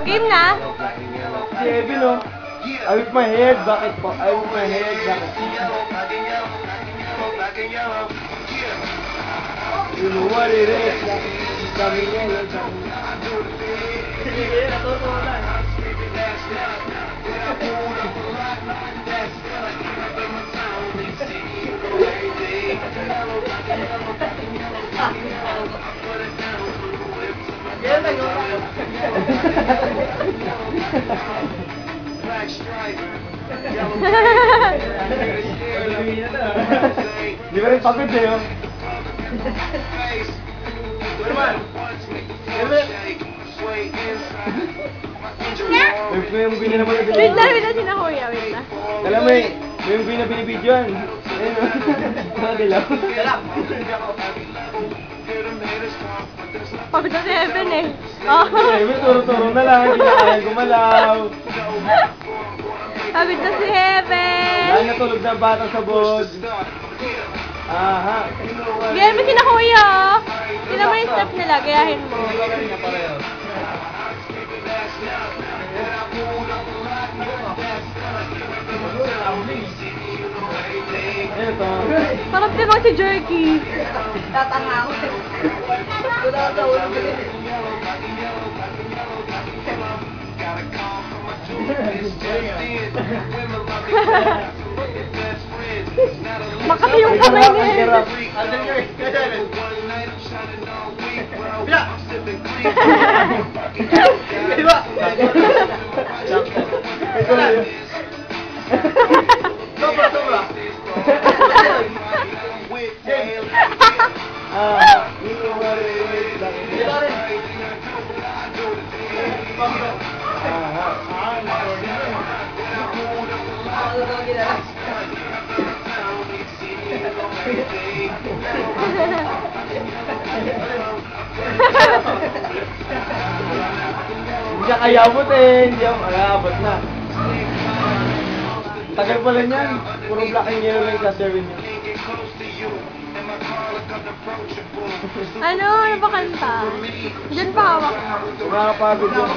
Game na? Si Evan, oh. I whip my head, bakit po? I whip my head, bakit? You know what it is. Sabi niya, yun, sabi niya. Sige, natutuwa na. Di ba rin pagod eh, oh? May movie na naman na binibidyo. Wait lang, sina Kuya, wait lang. Alam mo eh, may movie na binibidyoan. Ayun, oh. Mga dilaw. Pagod na si Evan eh. Oh. May turo-turo na lang, hindi na kaya gumalaw. Pagod na si Evan. Dahil natulog na bata sa bod. Aha. Gayahin mo sina Kuya, oh. Tignan mo yung step nila, gayahin mo. Ito. Parang tinong si Jerky. Tatanga ako. Wala ka ulo. Makati yung kamay niya. Diba? Sobra. Hindi siya kayabot eh, hindi ako kayabot na. Tagal pala niyan, puro black and yellow lang sa serving niya. Ano ba kanta? Diyan pa hawak. Nakakapagod yun.